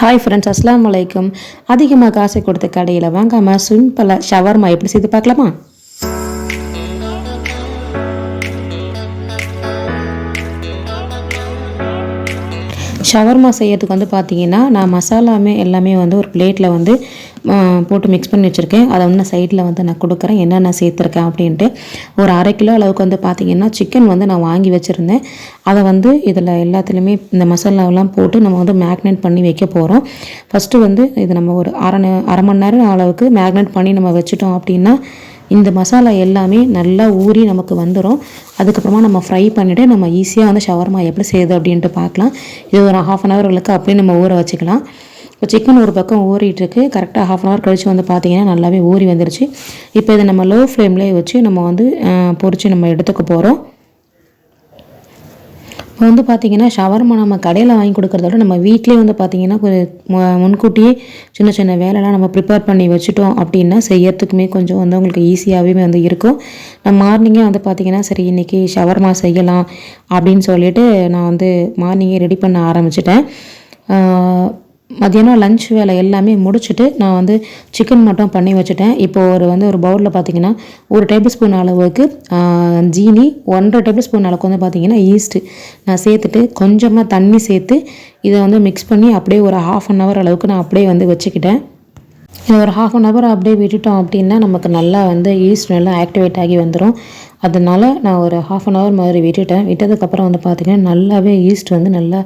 Hi friends, அஸ்ஸலாமு அலைக்கும். அதிகமாக காசை கொடுத்த கடையில் வாங்காமல் சிம்பிளாக ஷவர்மா எப்படி செய்து பார்க்கலாமா? ஷவர்மா செய்யறதுக்கு பார்த்தீங்கன்னா, நான் மசாலாமே எல்லாமே ஒரு பிளேட்டில் போட்டு மிக்ஸ் பண்ணி வச்சுருக்கேன். அதை நான் சைடில் நான் கொடுக்குறேன் என்னென்ன சேர்த்துருக்கேன் அப்படின்ட்டு. ஒரு 1/2 கிலோ அளவுக்கு பார்த்தீங்கன்னா சிக்கன் நான் வாங்கி வச்சுருந்தேன். அதை இதில் எல்லாத்துலேயுமே இந்த மசாலாவெல்லாம் போட்டு நம்ம மேக்னேட் பண்ணி வைக்க போகிறோம். ஃபஸ்ட்டு இது நம்ம ஒரு அரை மணி நேரம் அளவுக்கு மேக்னேட் பண்ணி நம்ம வச்சுட்டோம் அப்படின்னா இந்த மசாலா எல்லாமே நல்லா ஊறி நமக்கு வந்துடும். அதுக்கப்புறமா நம்ம ஃப்ரை பண்ணிவிட்டு நம்ம ஈஸியாக ஷவர்மா எப்படி செய்யுது அப்படின்ட்டு பார்க்கலாம். இது ஒரு 1/2 ஹவர்களுக்கு அப்படியே நம்ம ஊற வச்சுக்கலாம். இப்போ சிக்கன் ஒரு பக்கம் ஊறிட்டுருக்கு. கரெக்டாக 1/2 ஹவர் கழித்து பார்த்தீங்கன்னா நல்லாவே ஊறி வந்துருச்சு. இப்போ இதை நம்ம லோ ஃப்ளேம்லேயே வச்சு நம்ம பொரித்து நம்ம எடுத்துக்க போகிறோம். இப்போ பார்த்தீங்கன்னா ஷவர்மா நம்ம கடையில் வாங்கி கொடுக்குறத விட நம்ம வீட்டிலே பார்த்தீங்கன்னா முன்கூட்டியே சின்ன சின்ன வேலைலாம் நம்ம ப்ரிப்பேர் பண்ணி வச்சுட்டோம் அப்படின்னா செய்யறதுக்குமே கொஞ்சம் உங்களுக்கு ஈஸியாகவே இருக்கும். நான் மார்னிங்கே பார்த்தீங்கன்னா சரி இன்றைக்கி ஷவர்மா செய்யலாம் அப்படின்னு சொல்லிட்டு நான் மார்னிங்கே ரெடி பண்ண ஆரம்பிச்சிட்டேன். மதியானம் லஞ்ச் வேலை எல்லாமே முடிச்சுட்டு நான் சிக்கன் மட்டும் பண்ணி வச்சுட்டேன். இப்போது ஒரு பவுலில் பார்த்தீங்கன்னா 1 டேபிள் ஸ்பூன் அளவுக்கு ஜீனி, 1.5 டேபிள் ஸ்பூன் அளவுக்கு பார்த்தீங்கன்னா ஈஸ்ட்டு நான் சேர்த்துட்டு கொஞ்சமாக தண்ணி சேர்த்து இதை மிக்ஸ் பண்ணி அப்படியே ஒரு 1/2 ஹவர் அளவுக்கு நான் அப்படியே வச்சுக்கிட்டேன். இது ஒரு 1/2 ஹவர் அப்படியே விட்டுட்டோம் அப்படின்னா நமக்கு நல்லா ஈஸ்ட் நல்லா ஆக்டிவேட் ஆகி வந்துடும். அதனால் நான் ஒரு 1/2 ஹவர் மாதிரி விட்டதுக்கப்புறம் பார்த்திங்கன்னா நல்லாவே ஈஸ்ட் நல்லா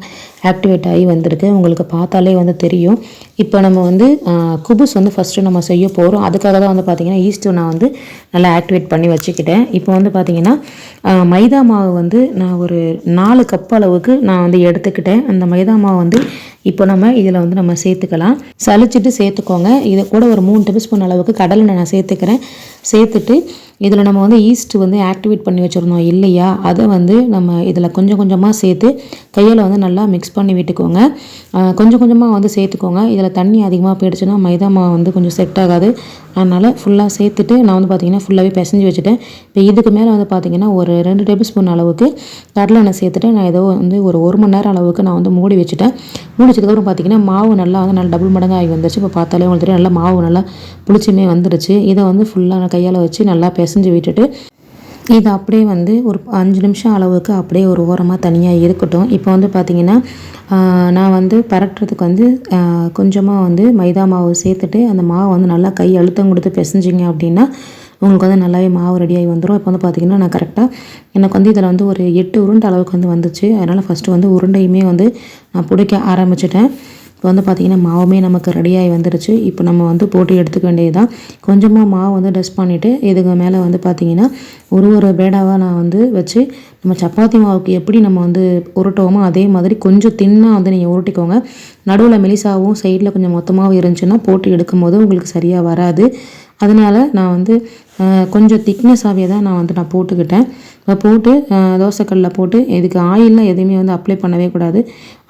ஆக்டிவேட் ஆகி வந்திருக்கு. உங்களுக்கு பார்த்தாலே தெரியும். இப்போ நம்ம குபுஸ் ஃபஸ்ட்டு நம்ம செய்ய போகிறோம். அதுக்காக தான் பார்த்திங்கன்னா ஈஸ்ட்டு நான் நல்லா ஆக்டிவேட் பண்ணி வச்சுக்கிட்டேன். இப்போ பார்த்திங்கன்னா மைதா மாவு நான் ஒரு 4 கப் அளவுக்கு நான் எடுத்துக்கிட்டேன். அந்த மைதா மாவு இப்போ நம்ம இதில் நம்ம சேர்த்துக்கலாம். சலிச்சிட்டு சேர்த்துக்கோங்க. இதை கூட ஒரு 3 டேபிள் ஸ்பூன் அளவுக்கு கடலை நான் சேர்த்துக்கிறேன். சேர்த்துட்டு இதில் நம்ம ஈஸ்ட்டு ஆக்டிவேட் பண்ணி வச்சுருந்தோம் இல்லையா, அதை நம்ம இதில் கொஞ்சம் கொஞ்சமாக சேர்த்து கையில் நல்லா மிக்ஸ் பண்ணி விட்டுக்கோங்க. கொஞ்சம் கொஞ்சமாக சேர்த்துக்கோங்க. இதில் தண்ணி அதிகமாக போயிடுச்சுன்னா மைதா மாவு கொஞ்சம் செட் ஆகாது. அதனால் ஃபுல்லாக சேர்த்துட்டு நான் பார்த்திங்கன்னா ஃபுல்லாகவே பிசைஞ்சு வச்சுட்டேன். இப்போ இதுக்கு மேலே பார்த்திங்கன்னா ஒரு 2 டேபிள் ஸ்பூன் அளவுக்கு கடலை எண்ணெய் சேர்த்துட்டு நான் ஏதோ ஒரு 1 மணி நேரம் அளவுக்கு நான் மூடி வச்சுட்டேன். முடிச்சதுக்கப்புறம் பார்த்திங்கன்னா மாவு நல்லா நல்லா டபுள் மடங்கு ஆகி வந்துருச்சு. இப்போ பார்த்தாலே உங்களுக்கு தெரியும் நல்லா மாவு நல்லா புளிச்சுமே வந்துருச்சு. இதை ஃபுல்லாக நான் கையால் வச்சு நல்லா பிசைஞ்சு விட்டுட்டு இது அப்படியே ஒரு 5 நிமிஷம் அளவுக்கு அப்படியே ஒரு ஓரமாக தனியாக இருக்கட்டும். இப்போ பார்த்திங்கன்னா நான் பரட்டுறதுக்கு கொஞ்சமாக மைதா மாவு சேர்த்துட்டு அந்த மாவு நல்லா கை அழுத்தம் கொடுத்து பிசைஞ்சிங்க அப்படின்னா உங்களுக்கு நல்லாவே மாவு ரெடியாகி வந்துடும். இப்போ பார்த்திங்கன்னா நான் கரெக்டாக எனக்கு இதில் ஒரு 8 உருண்டை அளவுக்கு வந்துச்சு. அதனால் ஃபஸ்ட்டு உருண்டையுமே நான் பிடிக்க ஆரம்பிச்சிட்டேன். இப்போ பார்த்திங்கன்னா மாவுமே நமக்கு ரெடியாகி வந்துடுச்சு. இப்போ நம்ம போட்டு எடுத்துக்க வேண்டியது தான். கொஞ்சமாக மாவு டஸ்ட் பண்ணிவிட்டு இதுக்கு மேலே பார்த்திங்கன்னா ஒரு பேடாவாக நான் வச்சு நம்ம சப்பாத்தி மாவுக்கு எப்படி நம்ம உருட்டுவோமோ அதே மாதிரி கொஞ்சம் தின்னாக நீங்கள் உருட்டிக்கோங்க. நடுவில் மெலிசாவும் சைடில் கொஞ்சம் மொத்தமாகவும் இருந்துச்சுன்னா போட்டு எடுக்கும்போது உங்களுக்கு சரியாக வராது. அதனால் நான் கொஞ்சம் திக்னஸாகவே தான் நான் போட்டுக்கிட்டேன். போட்டு தோசைக்கல்லில் போட்டு இதுக்கு ஆயிலெலாம் எதுவுமே அப்ளை பண்ணவே கூடாது.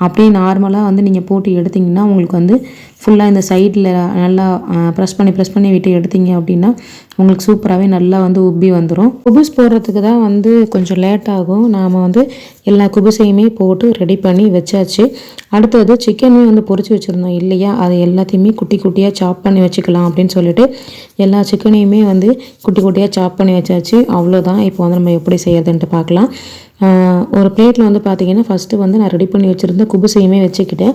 அப்படியே நார்மலாக நீங்கள் போட்டு எடுத்திங்கன்னா உங்களுக்கு ஃபுல்லாக இந்த சைடில் நல்லா ப்ரெஸ் பண்ணி விட்டு எடுத்திங்க அப்படின்னா உங்களுக்கு சூப்பராகவே நல்லா உப்பி வந்துடும். குபுஸ் போடுறதுக்கு தான் கொஞ்சம் லேட் ஆகும். நாம் எல்லா குபுஸையுமே போட்டு ரெடி பண்ணி வச்சாச்சு. அடுத்தது சிக்கனையும் பொரிச்சு வச்சுருந்தோம் இல்லையா, அது எல்லாத்தையுமே குட்டி குட்டியாக சாப் பண்ணி வச்சுக்கலாம் அப்படின்னு சொல்லிட்டு எல்லா சிக்கனையுமே குட்டி குட்டியாக சாப் பண்ணி வச்சாச்சு. அவ்வளோதான். இப்போ நம்ம எப்படி செய்யறதுன்ட்டு பார்க்கலாம். ஒரு பிளேட்டில் பார்த்திங்கன்னா ஃபஸ்ட்டு நான் ரெடி பண்ணி வச்சுருந்த குபுசையுமே வச்சுக்கிட்டேன்.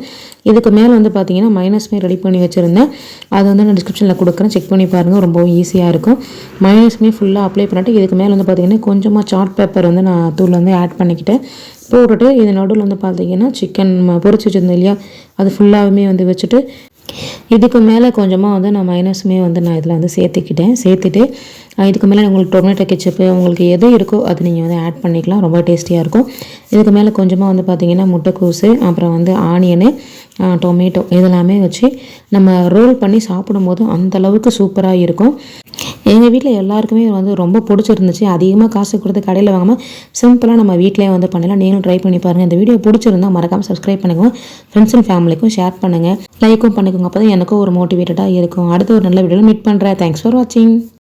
இதுக்கு மேலே பார்த்திங்கன்னா மைனஸ்மே ரெடி பண்ணி வச்சுருந்தேன். அது நான் டிஸ்கிரிப்ஷனில் கொடுக்குறேன், செக் பண்ணி பாருங்கள். ரொம்பவும் ஈஸியாக இருக்கும். மைனஸ்மே ஃபுல்லாக அப்ளை பண்ணிட்டு இதுக்கு மேலே பார்த்திங்கன்னா கொஞ்சமாக சாட் பேப்பர் நான் தூள் ஆட் பண்ணிக்கிட்டேன். போட்டுட்டு இது நடுவில் பார்த்திங்கன்னா சிக்கன் பொரிச்சு வச்சுருந்தேன் இல்லையா, அது ஃபுல்லாகவுமே வச்சுட்டு இதுக்கு மேலே கொஞ்சமாக நான் மைனஸுமே நான் இதில் சேர்த்துட்டு இதுக்கு மேலே உங்களுக்கு டொமேட்டோ கெச்சப்பு உங்களுக்கு எது இருக்கோ அது நீங்கள் ஆட் பண்ணிக்கலாம். ரொம்ப டேஸ்டியாக இருக்கும். இதுக்கு மேலே கொஞ்சமாக பார்த்திங்கன்னா முட்டைக்கோஸு, அப்புறம் ஆனியனு, டொமேட்டோ இதெல்லாமே வச்சு நம்ம ரோல் பண்ணி சாப்பிடும்போது அந்தளவுக்கு சூப்பராக இருக்கும். எங்கள் வீட்டில் எல்லாருக்குமே ரொம்ப பிடிச்சிருந்துச்சு. அதிகமாக காசு கொடுத்து கடையில் வாங்காமல் சிம்பிளாக நம்ம வீட்டிலே பண்ணலாம். நீங்களும் ட்ரை பண்ணி பாருங்கள். இந்த வீடியோ பிடிச்சிருந்தால் மறக்காமல் சப்ஸ்கிரைப் பண்ணுங்கள். ஃப்ரெண்ட்ஸ் அண்ட் ஃபேமிலிக்கும் ஷேர் பண்ணுங்கள், லைக்கும் பண்ணிக்கோங்க. அப்போ தான் எனக்கும் ஒரு மோட்டிவேட்டடாக இருக்கும். அடுத்த ஒரு நல்ல வீடியோவில் மீட் பண்ணுறேன். தேங்க்ஸ் ஃபார் வாட்சிங்.